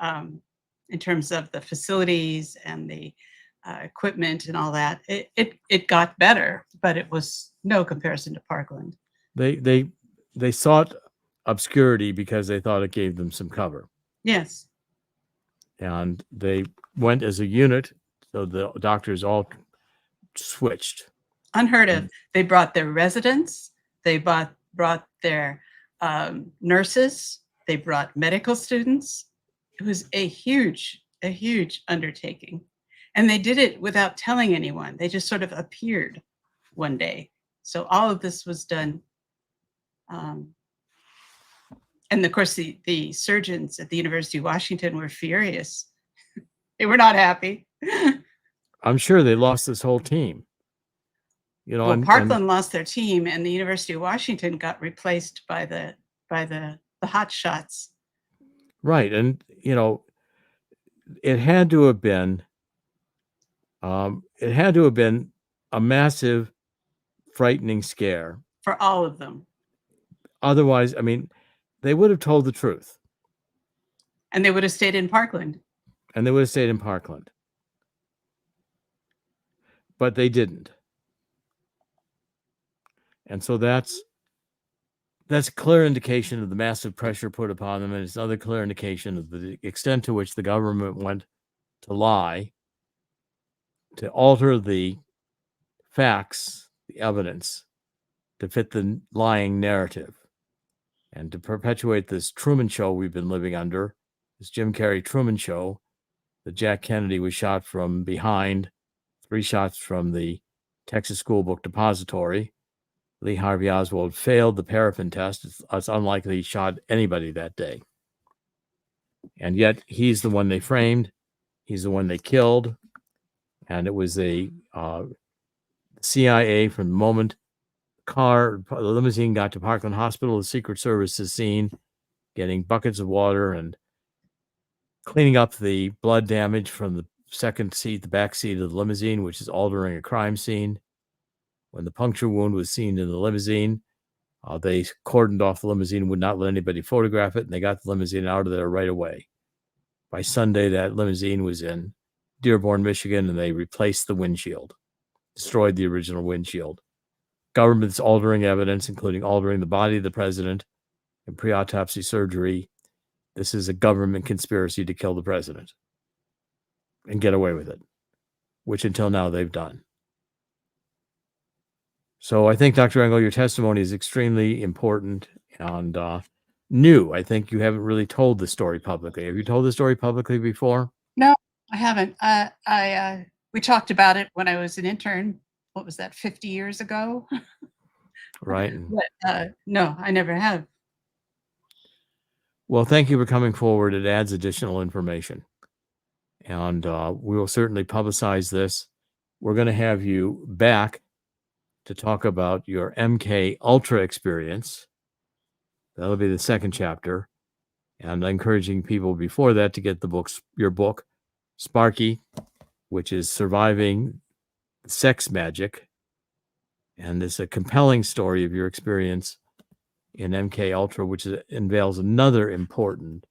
in terms of the facilities and the equipment and all that, it got better, but it was no comparison to Parkland. They sought obscurity because they thought it gave them some cover. Yes. And they went as a unit, so the doctors all switched. Unheard of. They brought their residents, they brought their nurses, they brought medical students. It was a huge undertaking. And they did it without telling anyone. They just sort of appeared one day. So all of this was done. And of course, the surgeons at the University of Washington were furious. They were not happy. I'm sure they lost this whole team. You know, well, Parkland lost their team, and the University of Washington got replaced by the hot shots. Right, and you know, it had to have been a massive, frightening scare for all of them. Otherwise, I mean, they would have told the truth. And they would have stayed in Parkland. But they didn't. And so that's a clear indication of the massive pressure put upon them. And it's another clear indication of the extent to which the government went to lie, to alter the facts, the evidence, to fit the lying narrative, and to perpetuate this Truman Show we've been living under, this Jim Carrey Truman Show, that Jack Kennedy was shot from behind, 3 shots from the Texas School Book Depository. Lee Harvey Oswald failed the paraffin test. It's unlikely he shot anybody that day. And yet he's the one they framed. He's the one they killed. And it was a CIA from the moment the limousine got to Parkland Hospital, the Secret Service is seen getting buckets of water and cleaning up the blood damage from the second seat, the back seat of the limousine, which is altering a crime scene. When the puncture wound was seen in the limousine, they cordoned off the limousine, would not let anybody photograph it, and they got the limousine out of there right away. By Sunday, that limousine was in Dearborn, Michigan, and they replaced the windshield, destroyed the original windshield. Government's altering evidence, including altering the body of the president in pre-autopsy surgery. This is a government conspiracy to kill the president and get away with it, which until now they've done. So I think, Dr. Engel, your testimony is extremely important and new. I think you haven't really told the story publicly. Have you told the story publicly before? No, I haven't. We talked about it when I was an intern. What was that, 50 years ago? Right. But no, I never have. Well, thank you for coming forward. It adds additional information. And we will certainly publicize this. We're going to have you back to talk about your MK Ultra experience. That'll be the second chapter. And encouraging people before that to get your book, Sparky, which is Surviving Sex Magic. And it's a compelling story of your experience in MK Ultra, which unveils another important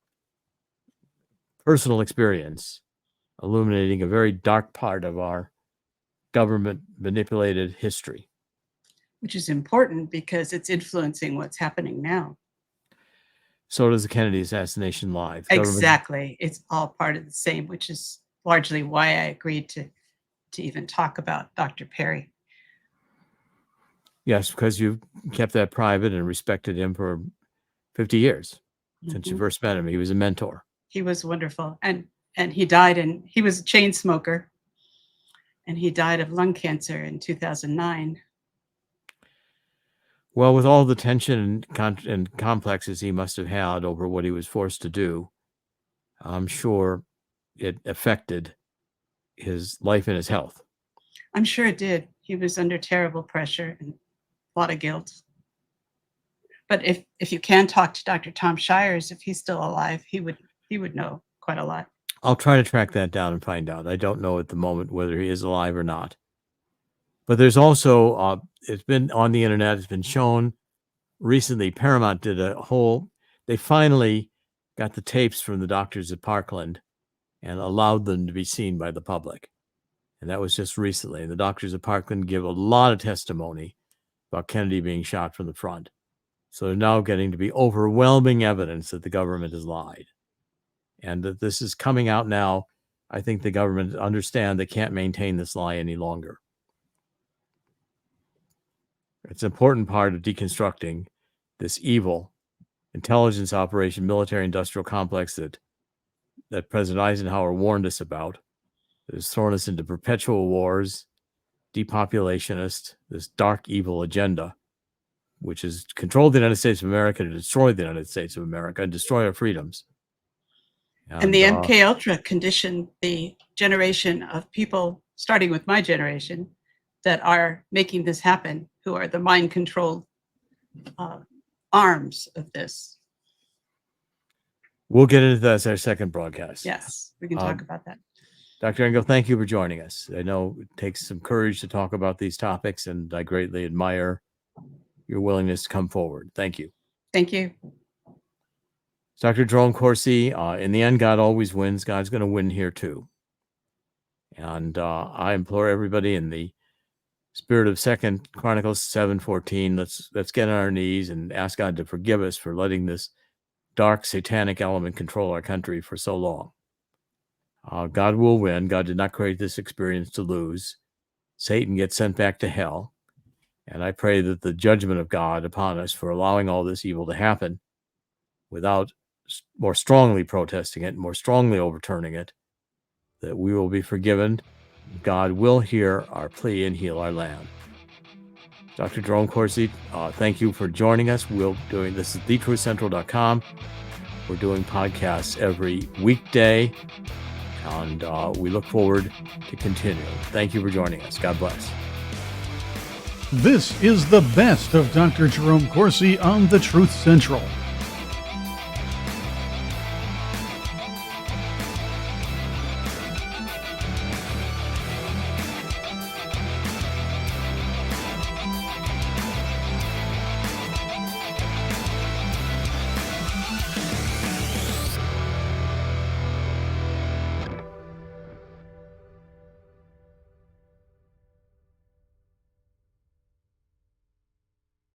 personal experience, illuminating a very dark part of our government manipulated history. Which is important because it's influencing what's happening now. So does the Kennedy assassination live. Exactly. It's all part of the same, which is largely why I agreed to to even talk about Dr. Perry. Yes, because you kept that private and respected him for 50 years since you Mhm. first met him. He was a mentor. He was wonderful. And he died, and he was a chain smoker, and he died of lung cancer in 2009. Well, with all the tension and complexes he must have had over what he was forced to do, I'm sure it affected his life and his health. I'm sure it did. He was under terrible pressure and a lot of guilt. But if you can talk to Dr. Tom Shires, if he's still alive, he would know quite a lot. I'll try to track that down and find out. I don't know at the moment whether he is alive or not. But there's also, it's been on the internet, it's been shown recently. Paramount did they finally got the tapes from the doctors at Parkland and allowed them to be seen by the public. And that was just recently. And the doctors at Parkland give a lot of testimony about Kennedy being shot from the front. So they're now getting to be overwhelming evidence that the government has lied. And that this is coming out now. I think the government understand they can't maintain this lie any longer. It's an important part of deconstructing this evil intelligence operation, military industrial complex that President Eisenhower warned us about, that has thrown us into perpetual wars, depopulationist, this dark evil agenda, which has controlled the United States of America to destroy the United States of America and destroy our freedoms. And the MK Ultra conditioned the generation of people, starting with my generation, that are making this happen, who are the mind-controlled arms of this. We'll get into that as our second broadcast. Yes, we can talk about that. Dr. Engel, thank you for joining us. I know it takes some courage to talk about these topics, and I greatly admire your willingness to come forward. Thank you. Thank you. Dr. Jerome Corsi, in the end, God always wins. God's going to win here too. And I implore everybody in the spirit of 2 Chronicles 7:14, let's get on our knees and ask God to forgive us for letting this dark satanic element control our country for so long. God will win. God did not create this experience to lose. Satan gets sent back to hell. And I pray that the judgment of God upon us for allowing all this evil to happen without more strongly protesting it, more strongly overturning it, that we will be forgiven. God will hear our plea and heal our land. Dr. Jerome Corsi, thank you for joining us. This is thetruthcentral.com. We're doing podcasts every weekday, and we look forward to continuing. Thank you for joining us. God bless. This is the best of Dr. Jerome Corsi on The Truth Central.